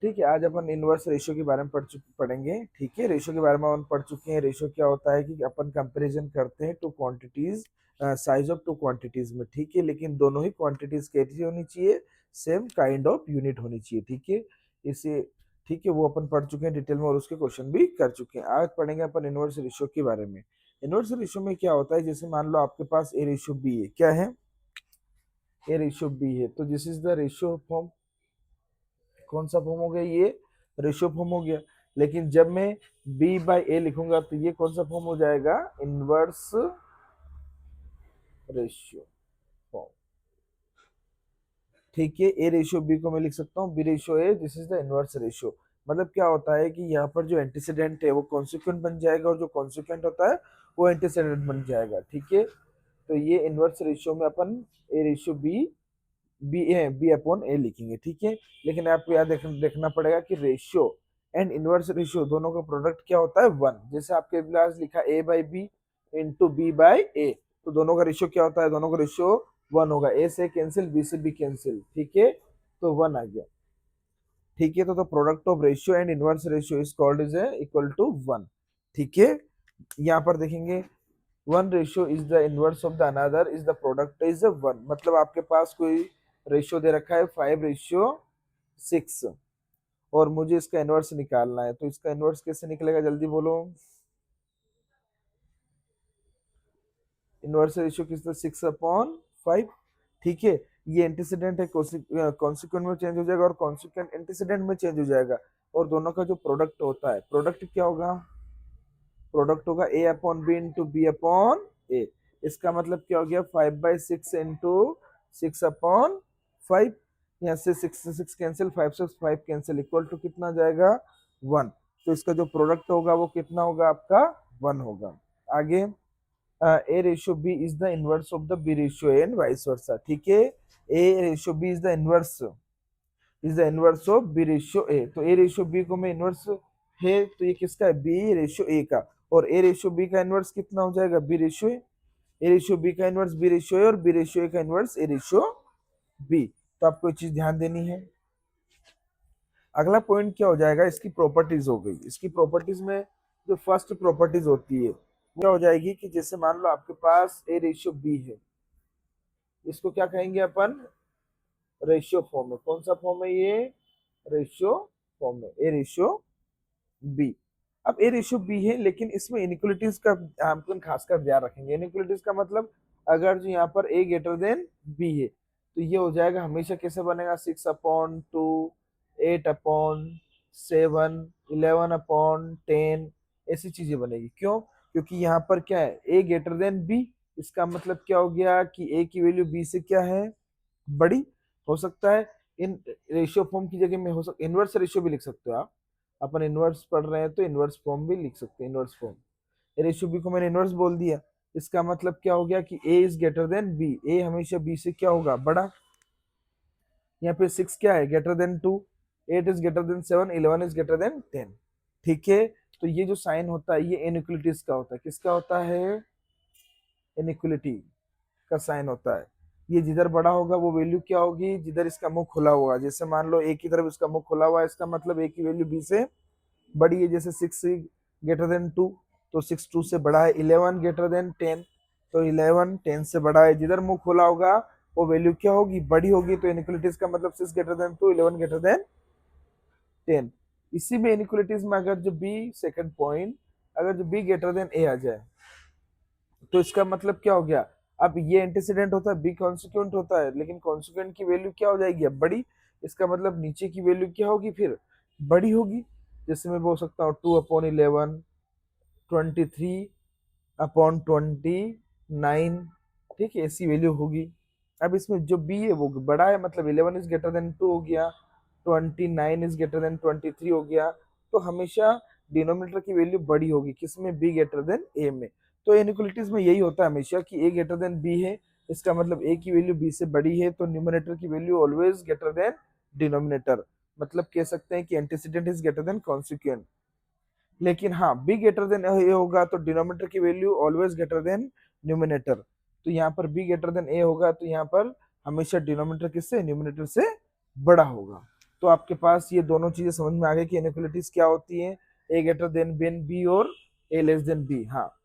ठीक है, आज अपन इनवर्स रेशियो के बारे में पढ़ेंगे। ठीक है, रेशियो के बारे में अपन पढ़ चुके हैं। रेशियो क्या होता है कि अपन कंपैरिजन करते हैं two quantities, size of two quantities में। ठीक है, लेकिन दोनों ही क्वांटिटीज कैसी होनी चाहिए, सेम काइंड ऑफ यूनिट होनी चाहिए। ठीक है, इसे ठीक है वो अपन पढ़ चुके हैं डिटेल में और उसके क्वेश्चन भी कर चुके हैं। आज पढ़ेंगे अपन इनवर्स रेशियो के बारे में। इनवर्स रेशियो में क्या होता है, जैसे मान लो आपके पास ए रेशियो बी है। क्या है, ए रेशियो बी है, तो this is the ratio form. कौन सा फॉर्म हो गया, ये रेशियो फॉर्म हो गया। लेकिन जब मैं b बाई ए लिखूंगा तो ये कौन सा फॉर्म हो जाएगा, इनवर्स रेशियो फॉर्म। ठीक है, ए रेशियो बी को मैं लिख सकता हूँ B ratio A, this is the inverse ratio. मतलब क्या होता है कि यहाँ पर जो एंटीसीडेंट है वो कॉन्सिक्वेंट बन जाएगा और जो कॉन्सिक्वेंट होता है वो एंटीसीडेंट बन जाएगा। ठीक है, तो ये इनवर्स रेशियो में अपन ए रेशियो बी अपॉन ए लिखेंगे। ठीक है, लेकिन आपको याद देखना पड़ेगा कि रेशियो एंड इनवर्स रेशियो दोनों का प्रोडक्ट क्या होता है, वन। जैसे आपके पास लिखा A by B into B by A, तो दोनों का रेशियो क्या होता है, दोनों का रेशियो वन होगा। ए से कैंसिल, बी से बी कैंसिल। ठीक है, तो वन आ गया। ठीक है, तो product of ratio and inverse ratio is called is equal to one. ठीक है, यहाँ पर देखेंगे one ratio is the inverse of the another is the product is one. मतलब आपके पास कोई रेशियो दे रखा है 5:6 और मुझे इसका इनवर्स निकालना है, तो इसका इनवर्स कैसे निकलेगा, जल्दी बोलो। इनवर्स रेशियो किस तरह, 6/5। ठीक है, ये एंटीसीडेंट है, कॉन्सिक्वेंट में चेंज हो जाएगा और कॉन्सिक्वेंट एंटीसीडेंट में चेंज हो जाएगा। और दोनों का जो प्रोडक्ट होता है, प्रोडक्ट क्या होगा, प्रोडक्ट होगा A upon B into B upon A. इसका मतलब क्या हो गया, 5/6 इंटू 6/5। यहाँ से 6 से 6 कैंसिल, 5 से 5 कैंसिल, इक्वल टू कितना आ जाएगा, 1। तो इसका जो प्रोडक्ट होगा वो कितना होगा आपका, 1 होगा। आगे A ratio B is the inverse of the B ratio A and vice versa. ठीक है, A ratio B is the inverse of B ratio A. तो ए रेशियो बी को मैं इनवर्स है, तो ये किसका है, बी रेशियो ए का। और ए रेशियो बी का इनवर्स कितना हो जाएगा, B ratio A ratio B का इनवर्स बी रेशियो ए और बी रेशियो ए का इनवर्स ए रेशियो बी। तो आपको ये चीज ध्यान देनी है। अगला पॉइंट क्या हो जाएगा, इसकी प्रॉपर्टीज हो गई। इसकी प्रॉपर्टीज में जो फर्स्ट प्रॉपर्टीज होती है वो क्या हो जाएगी कि जैसे मान लो आपके पास ए रेशियो बी है, इसको क्या कहेंगे अपन, रेशियो फॉर्म में। कौन सा फॉर्म है ये, रेशियो फॉर्म में, ए रेशियो बी। अब ए रेशियो बी है, लेकिन इसमें इनइक्वलिटीज का हम खासकर ध्यान रखेंगे। इनइक्वलिटीज का मतलब अगर जो यहाँ पर ए ग्रेटर देन बी है तो ये हो जाएगा हमेशा कैसे बनेगा, 6/2, 8/7, 11/10, ऐसी चीजें बनेगी। क्यों, क्योंकि यहाँ पर क्या है, ए ग्रेटर देन बी। इसका मतलब क्या हो गया कि ए की वैल्यू बी से क्या है, बड़ी। हो सकता है इन रेशियो फॉर्म की जगह में हो सकता इनवर्स रेशियो भी लिख सकते हो आप। अपन इनवर्स पढ़ रहे हैं तो इनवर्स फॉर्म भी लिख सकते हैं, इनवर्स फॉर्म। रेशियो बी को मैंने इनवर्स बोल दिया, इसका मतलब क्या हो गया कि ए इज ग्रेटर देन बी। ए हमेशा बी से क्या होगा, बड़ा। यहाँ पे 6 क्या है, greater than 2, 8 is greater than 7, 11 is greater than 10। ठीक है, तो ये जो साइन होता है ये इनइक्वलिटीज का होता है। किसका होता है, इनइक्वलिटी का साइन होता है। ये जिधर बड़ा होगा वो वैल्यू क्या होगी, जिधर इसका मुंह खुला होगा। जैसे मान लो ए की तरफ इसका मुंह खुला हुआ है, इसका मतलब ए की वैल्यू बी से बड़ी है। जैसे 6 ग्रेटर देन 2, तो 6 2 से बड़ा है। 11 ग्रेटर देन 10, तो 11 10 से बड़ा है। जिधर मुंह खुला होगा वो वैल्यू क्या होगी, बड़ी होगी। तो इनइक्वलिटीज का मतलब 6 ग्रेटर देन 2, 11 ग्रेटर देन 10। इसी में इनइक्वलिटीज में अगर जो बी, सेकंड पॉइंट, अगर जो बी ग्रेटर देन ए आ जाए तो इसका मतलब क्या हो गया, अब ये एंटीसीडेंट होता है, बी कॉन्सिक्वेंट होता है, लेकिन कॉन्सिक्वेंट की वैल्यू क्या हो जाएगी, अब बड़ी। इसका मतलब नीचे की वैल्यू क्या होगी, फिर बड़ी होगी। जैसे मैं बोल सकता हूँ 2/11, 23/29। ठीक है, ऐसी वैल्यू होगी। अब इसमें जो बी है वो बड़ा है, मतलब 11 इज ग्रेटर देन 2 हो गया, 29 इज ग्रेटर देन 23 हो गया। तो हमेशा डिनोमिनेटर की वैल्यू बड़ी होगी, किसमें, बी ग्रेटर देन ए में। तो इनइक्वलिटीज में यही होता है हमेशा कि ए ग्रेटर देन बी है, इसका मतलब ए की वैल्यू बी से बड़ी है, तो न्यूमरेटर की value always greater than denominator. मतलब कह सकते हैं कि antecedent is greater than consequent. लेकिन हाँ, बी ग्रेटर देन ए होगा तो डिनोमिनेटर की value always greater than numerator. तो यहाँ पर बी ग्रेटर देन ए होगा तो यहाँ पर हमेशा डिनोमिनेटर किससे, न्यूमरेटर से बड़ा होगा। तो आपके पास ये दोनों चीजें समझ में आ गई कि इनइक्वालिटीज क्या होती हैं, ए ग्रेटर देन बी और ए लेस देन बी। हाँ,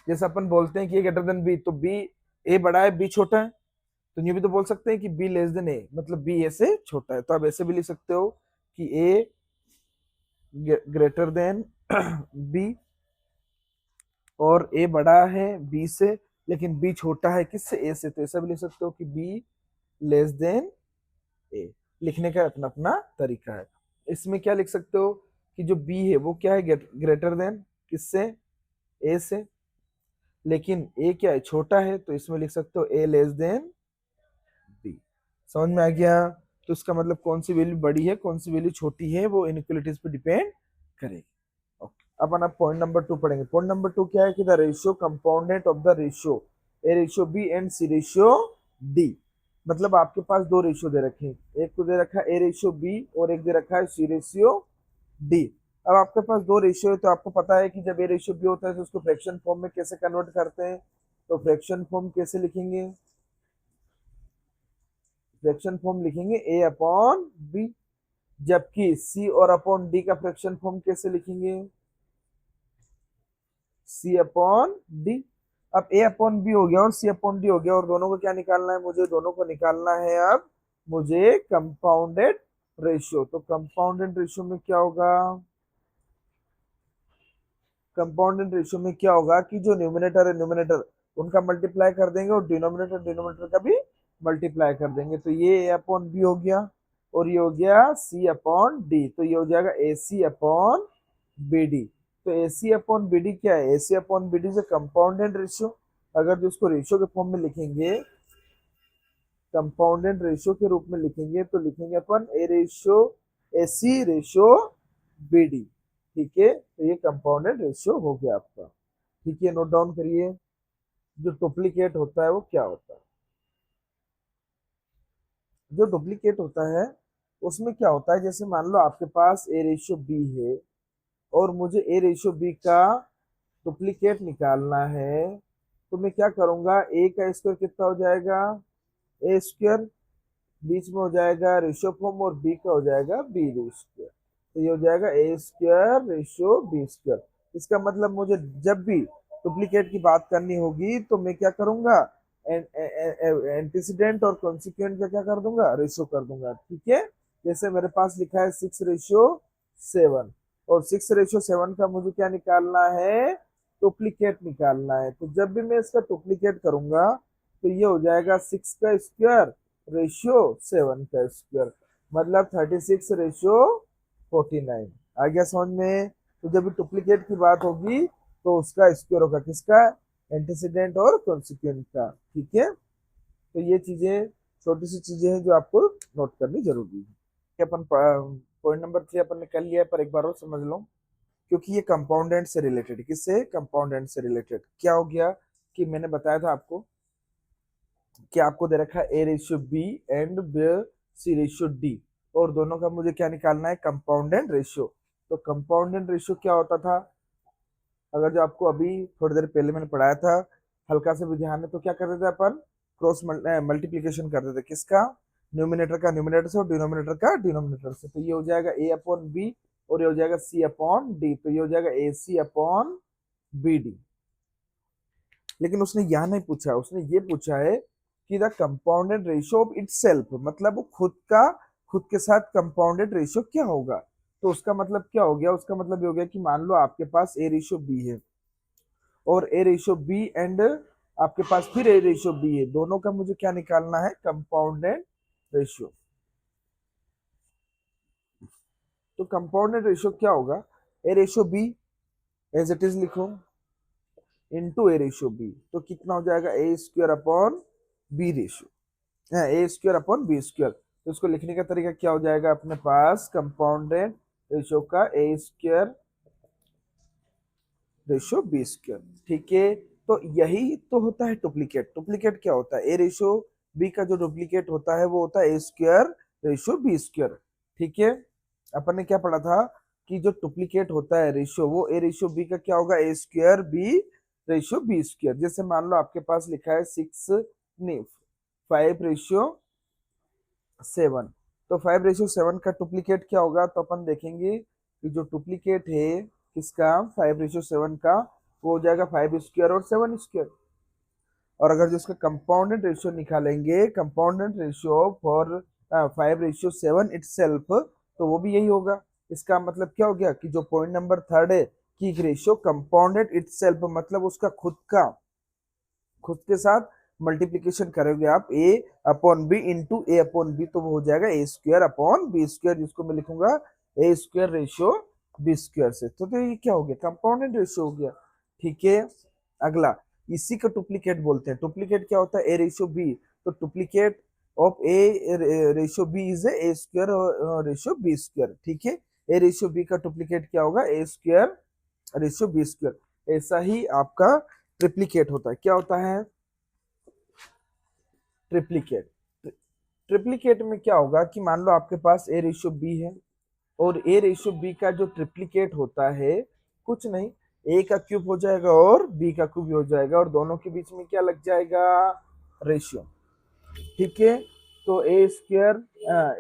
जैसे अपन बोलते हैं कि ए ग्रेटर देन बी, तो बी, ए बड़ा है बी छोटा है, तो ये भी तो बोल सकते हैं कि बी लेस देन ए, मतलब बी ए से छोटा है। तो आप ऐसे भी लिख सकते हो कि ए ग्रेटर देन बी और ए बड़ा है बी से, लेकिन बी छोटा है किससे, ए से, तो ऐसा भी लिख सकते हो कि बी लेस देन ए। लिखने का अपना अपना तरीका है। इसमें क्या लिख सकते हो कि जो बी है वो क्या है, ग्रेटर देन किससे, ए से, लेकिन ए क्या है, छोटा है, तो इसमें लिख सकते हो ए लेस देन बी। समझ में आ गया? तो इसका मतलब कौन सी वैल्यू बड़ी है कौन सी वैल्यू छोटी है वो इनइक्वालिटीज पे डिपेंड करेगी। ओके, अपन अब पॉइंट नंबर 2 पढ़ेंगे। पॉइंट नंबर 2 क्या है कि the ratio compounded of the ratio A ratio B and C ratio D. मतलब आपके पास दो रेशियो दे रखे हैं, एक तो दे रखा है ए रेशियो बी और एक दे रखा है सी रेशियो डी। अब आपके पास दो रेशियो है, तो आपको पता है कि जब ए रेशियो बी होता है तो उसको फ्रैक्शन फॉर्म में कैसे कन्वर्ट करते हैं। तो फ्रैक्शन फॉर्म कैसे लिखेंगे, फ्रैक्शन फॉर्म लिखेंगे ए अपॉन बी। जबकि सी और अपॉन डी का फ्रैक्शन फॉर्म कैसे लिखेंगे, सी अपॉन डी। अब ए अपॉन बी हो गया और सी अपॉन डी हो गया, और दोनों को क्या निकालना है मुझे, दोनों को निकालना है अब मुझे कंपाउंडेड रेशियो। तो कंपाउंडेड रेशियो में क्या होगा, कंपाउंडेड रेशियो में क्या होगा कि जो न्यूमिनेटर है न्यूमिनेटर उनका मल्टीप्लाई कर देंगे और डिनोमिनेटर डिनोमिनेटर का भी मल्टीप्लाई कर देंगे। तो ये ए अपॉन बी हो गया और ये हो गया सी अपॉन डी, तो ये हो जाएगा ए सी अपॉन बी डी। तो ए सी अपॉन बी डी क्या है, ए सी अपॉन बी डी से कंपाउंडेड रेशियो। अगर जो उसको रेशियो के फॉर्म में लिखेंगे, कंपाउंडेड रेशियो के रूप में लिखेंगे, तो लिखेंगे अपन A ratio A C ratio B D. ठीक है, तो ये कंपाउंडेड रेशियो हो गया आपका। ठीक है, नोट डाउन करिए। जो डुप्लीकेट होता है वो क्या होता है, जो डुप्लीकेट होता है उसमें क्या होता है, जैसे मान लो आपके पास ए रेशियो बी है और मुझे ए रेशियो बी का डुप्लीकेट निकालना है, तो मैं क्या करूंगा, ए का स्क्वायर कितना हो जाएगा, ए स्क्वायर, बीच में हो जाएगा रेशियो फॉर्म और बी का हो जाएगा बी स्क्वायर। तो ये हो जाएगा A square ratio B square. इसका मतलब मुझे जब भी डुप्लीकेट की बात करनी होगी तो मैं क्या करूंगा, एंटीसीडेंट और कॉन्सिक्वेंट का क्या कर दूंगा, रेशियो कर दूंगा। ठीक है, जैसे मेरे पास लिखा है 6:7 और 6:7 का मुझे क्या निकालना है, डुप्लीकेट निकालना है। तो जब भी मैं इसका डुप्लीकेट करूंगा तो ये हो जाएगा 6 का स्क्वायर रेशियो 7 का स्क्वायर, मतलब 36:49। आ गया समझ में? तो जब डुप्लीकेट की बात होगी तो उसका स्क्वायर होगा किसका, एंटीसीडेंट और कॉन्सिक्वेंट का। ठीक है, तो ये चीजें छोटी सी चीजें हैं जो आपको नोट करनी जरूरी है। अपन पॉइंट नंबर 3 अपन ने कर लिया है, पर एक बार और समझ लो, क्योंकि ये कंपाउंडेंट से रिलेटेड, किससे, कंपाउंडेंट से रिलेटेड। क्या हो गया कि मैंने बताया था आपको कि आपको दे रखा है A ratio B and C ratio D, और दोनों का मुझे क्या निकालना है, कंपाउंडेंट रेशियो। तो कंपाउंडेंट रेशियो क्या होता था, अगर जो आपको अभी थोड़ी देर पहले मैंने पढ़ाया था, हल्का से भी ध्यान है, तो क्या करते थे अपन, क्रॉस मल्टीप्लीकेशन करते थे, किसका, न्यूमिनेटर का न्यूमिनेटर से और डिनोमिनेटर का डिनोमिनेटर से। तो ये हो जाएगा ए अपॉन बी और ये हो जाएगा सी अपॉन डी, तो ये हो जाएगा ए सी अपॉन बी डी। लेकिन उसने यह नहीं पूछा, उसने ये पूछा है कि the compounded ratio of itself, मतलब वो खुद के साथ कंपाउंडेड रेशियो क्या होगा। तो उसका मतलब क्या हो गया, उसका मतलब ये हो गया कि मान लो आपके पास ए रेशियो बी है और ए रेशियो बी एंड आपके पास फिर ए रेशियो बी है, दोनों का मुझे क्या निकालना है, कंपाउंडेड रेशियो। तो कंपाउंडेड रेशियो क्या होगा, A ratio B as it is लिखो इनटू ए रेशियो बी, तो कितना हो जाएगा, A square upon B ratio, A square upon B square. तो इसको लिखने का तरीका क्या हो जाएगा अपने पास, कंपाउंडेड रेशियो का ए स्क्वायर रेशियो बी स्क्वायर। ठीक है, तो यही तो होता है डुप्लीकेट। डुप्लीकेट क्या होता है, ए रेशियो बी का जो डुप्लीकेट होता है वो होता है ए स्क्वायर रेशियो बी स्क्वायर। ठीक है, अपन ने क्या पढ़ा था कि जो डुप्लीकेट होता है रेशियो, वो ए रेशियो बी का क्या होगा, A square B ratio B square. जैसे मान लो आपके पास लिखा है 6 नहीं 5:7, तो 5:7 का डुप्लीकेट क्या होगा, तो अपन देखेंगे कि जो डुप्लीकेट है किसका 5:7 का, वो हो जाएगा 5 स्क्वायर और 7 स्क्वायर। और अगर जो उसका कंपाउंडेड रेशियो निकालेंगे, कंपाउंडेड रेशियो फॉर 5:7 इटसेल्फ, तो वो भी यही होगा। इसका मतलब क्या हो गया कि जो पॉइंट नंबर थर्ड है कि रेशियो कंपाउंडेड इटसेल्फ, मतलब उसका खुद के साथ मल्टीप्लीकेशन करोगे आप ए अपॉन बी इंटू ए अपॉन बी, तो वो हो जाएगा A square upon B square, जिसको मैं लिखूंगा ए स्क्वायर रेशियो बी स्क्वायर से। तो ये क्या हो गया, कंपाउंडेड रेशियो हो गया। ठीक है, अगला इसी का डुप्लीकेट बोलते हैं। डुप्लीकेट क्या होता है, ए रेशियो बी। तो duplicate of A ratio B is A square ratio B square. ठीक है, ए रेशियो बी का डुप्लीकेट क्या होगा, A square ratio B square. ऐसा ही आपका ट्रिप्लीकेट होता है। क्या होता है ट्रिप्लीकेट? ट्रिप्लीकेट में क्या होगा कि मान लो आपके पास ए रेशियो बी है, और ए रेशियो बी का जो ट्रिप्लीकेट होता है कुछ नहीं, ए का क्यूब हो जाएगा और बी का क्यूब हो जाएगा, और दोनों के बीच में क्या लग जाएगा, रेशियो। ठीक है, तो ए स्क्वायर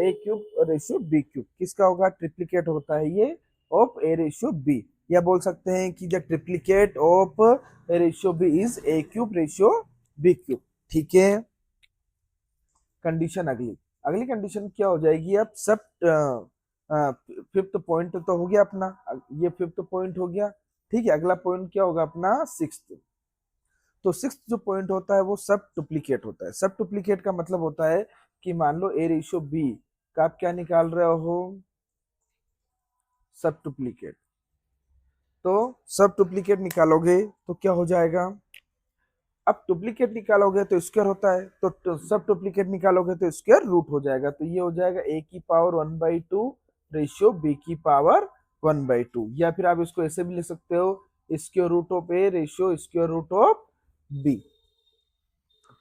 ए क्यूब रेशियो बी क्यूब किसका होगा, ट्रिप्लीकेट होता है ये ऑफ ए रेशियो बी। या बोल सकते हैं कि the triplicate of A ratio B is A cube ratio B cube. ठीक है, कंडीशन अगली अगली कंडीशन क्या हो जाएगी, अब सब फिफ्थ पॉइंट तो हो गया अपना, ये फिफ्थ पॉइंट हो गया। ठीक है, अगला पॉइंट क्या होगा अपना सिक्स्थ। तो सिक्स्थ जो पॉइंट होता है वो सब डुप्लीकेट होता है। सब डुप्लीकेट का मतलब होता है कि मान लो ए रेशियो बी का आप क्या निकाल रहे हो, सब डुप्लीकेट। तो सब डुप्लीकेट निकालोगे तो क्या हो जाएगा, अब डुप्लीकेट निकालोगे तो स्क्वायर होता है, तो सब डुप्लीकेट निकालोगे तो स्क्वायर रूट हो जाएगा। तो ये हो जाएगा ए की पावर 1/2 रेशियो बी की पावर 1/2। या फिर आप इसको ऐसे भी लिख सकते हो, square root of A ratio square root of B.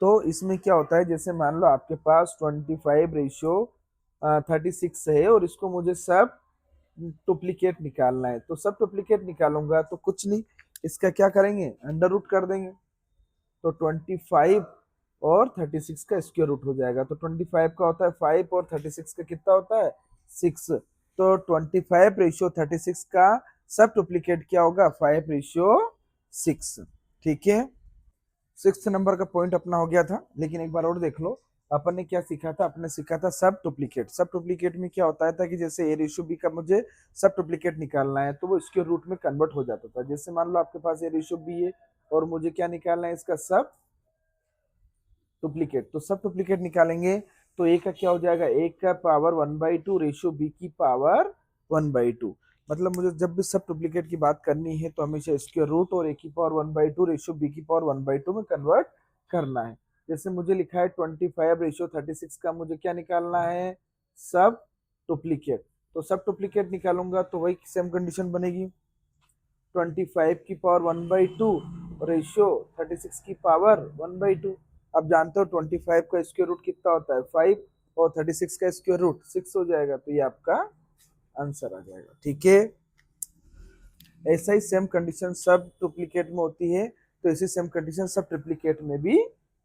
तो इसमें क्या होता है, जैसे मान लो आपके पास 25:36 है, और इसको मुझे सब डुप्लीकेट निकालना है। तो सब डुप्लीकेट निकालूंगा तो कुछ नहीं, इसका क्या करेंगे, अंडर रूट कर देंगे। तो 25 और 36 का स्क्वायर रूट हो जाएगा। तो 25 का होता है 5 और 36 का कितना होता है 6। तो 25:36 का सब डुप्लीकेट क्या होगा, 5:6। ठीक है, सिक्स नंबर का पॉइंट अपना हो गया था। लेकिन एक बार और देख लो, अपन ने क्या सीखा था, अपने सीखा था सब डुप्लीकेट। सब डुप्लीकेट में क्या होता था कि जैसे ए रेशियो बी का मुझे सब डुप्लीकेट निकालना है, तो वो इसके रूट में कन्वर्ट हो जाता था। जैसे मान लो आपके पास ए रेशियो बी है, और मुझे क्या निकालना है, इसका सब डुप्लीकेट। तो सब डुप्लीकेट निकालेंगे तो ए का क्या हो जाएगा, ए का पावर 1/2 रेशियो बी की पावर 1/2। मतलब मुझे जब भी सब डुप्लीकेट की बात करनी है तो हमेशा स्क्वायर रूट और ए की पावर 1/2 रेशियो बी की पावर 1/2 में कन्वर्ट करना है। जैसे मुझे लिखा है 25:36 का मुझे क्या निकालना है, सब डुप्लीकेट। तो सब डुप्लीकेट निकालूंगा तो वही सेम कंडीशन बनेगी, 25 की पावर 1/2 रेशियो 36 की पावर 1/2। अब जानते हो 25 का स्क्वायर रूट कितना होता है 5, और 36 का स्क्वायर रूट 6 हो जाएगा। तो ये आपका आंसर आ जाएगा। ठीक है, ऐसा ही सेम कंडीशन सब डुप्लीकेट में होती है, तो ऐसी सेम कंडीशन सब ट्रिप्लीकेट में भी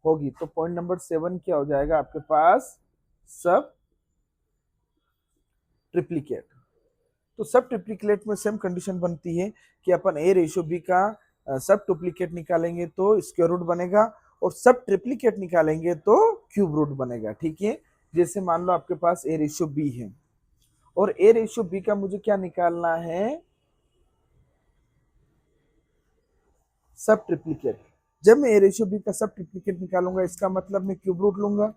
होगी। तो पॉइंट नंबर 7 क्या हो जाएगा आपके पास, सब ट्रिप्लीकेट। तो सब ट्रिप्लीकेट में सेम कंडीशन बनती है कि अपन ए रेशियो बी का सब डुप्लीकेट निकालेंगे तो स्क्वायर रूट बनेगा, और सब ट्रिप्लीकेट निकालेंगे तो क्यूब रूट बनेगा। ठीक है, जैसे मान लो आपके पास ए रेशियो बी है, और ए रेशियो बी का मुझे क्या निकालना है, सब ट्रिप्लीकेट। जब मैं ए रेशियो बी का सब ट्रिप्लीकेट निकालूंगा, इसका मतलब मैं क्यूब रूट लूंगा।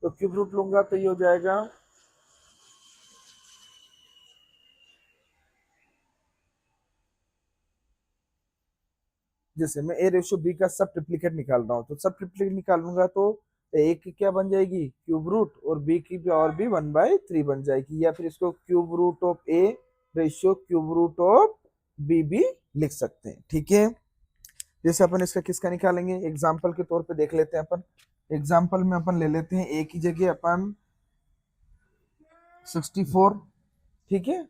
तो क्यूब रूट लूंगा तो ये हो जाएगा, जैसे मैं ए रेशियो बी का सब ट्रिप्लीकेट निकाल रहा हूँ, तो सब ट्रिप्लीकेट निकालूंगा तो ए की क्या बन जाएगी क्यूब रूट, और बी की पावर भी 1/3 बन जाएगी। या फिर इसको cube root of A ratio cube root of B भी लिख सकते हैं। ठीक है, जैसे अपन इसका किसका निकालेंगे, एग्जाम्पल के तौर पे देख लेते हैं अपन। एग्जाम्पल में अपन ले लेते हैं ए की जगह अपन 64। ठीक है,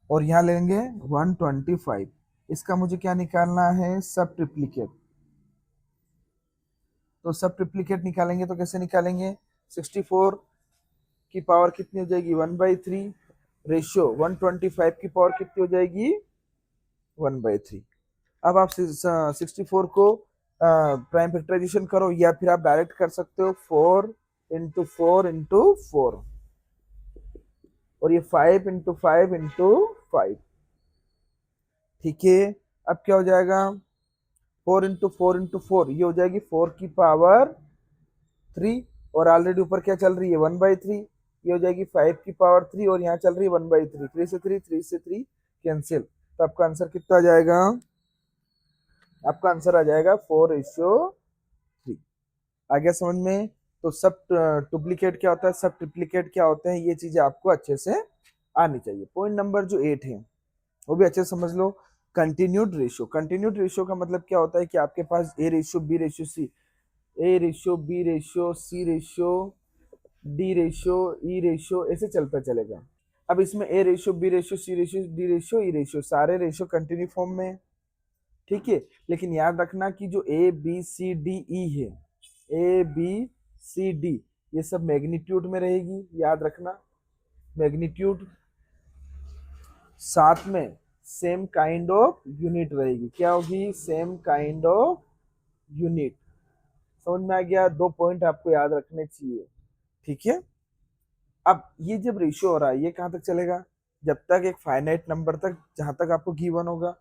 और यहाँ लेंगे 125। इसका मुझे क्या निकालना है, सब ट्रिप्लीकेट। तो सब ट्रिप्लीकेट निकालेंगे तो कैसे निकालेंगे, 64 की पावर कितनी हो जाएगी 1/3, रेशियो 125 की पावर कितनी हो जाएगी 1/3। अब आप 64 को प्राइम फैक्टराइजेशन करो, या फिर आप डायरेक्ट कर सकते हो 4 × 4 × 4, और ये 5 × 5 × 5। ठीक है, अब क्या हो जाएगा 4 × 4 × 4, ये हो जाएगी 4 की पावर 3, और ऑलरेडी ऊपर क्या चल रही है 1/3, ये हो जाएगी 5 की पावर 3, और यहाँ चल रही है 1/3। 3 से 3 कैंसिल, तो आपका आंसर कितना आ जाएगा, आपका आंसर आ जाएगा 4:3। आ गया समझ में? तो सब डुप्लीकेट क्या होता है, सब ट्रिप्लीकेट क्या होते हैं, ये चीजें आपको अच्छे से आनी चाहिए। पॉइंट नंबर जो 8 है वो भी अच्छे से समझ लो। कंटिन्यूड रेशियो, कंटिन्यूड रेशियो का मतलब क्या होता है कि आपके पास A ratio B ratio C, A ratio B ratio C ratio D ratio E ratio ऐसे चलता चलेगा। अब इसमें A ratio B ratio C ratio D ratio E ratio सारे रेशियो कंटिन्यू फॉर्म में है, ठीक है। लेकिन याद रखना कि जो A B C D E है, ए बी सी डी, ये सब मैग्नीट्यूड में रहेगी, याद रखना मैग्नीट्यूड, साथ में सेम काइंड ऑफ यूनिट रहेगी। क्या होगी, सेम काइंड ऑफ यूनिट। समझ में आ गया? 2 पॉइंट आपको याद रखने चाहिए, ठीक है। अब ये जब रेशियो हो रहा है ये कहां तक चलेगा, जब तक एक फाइनाइट नंबर तक, जहां तक आपको गिवन होगा।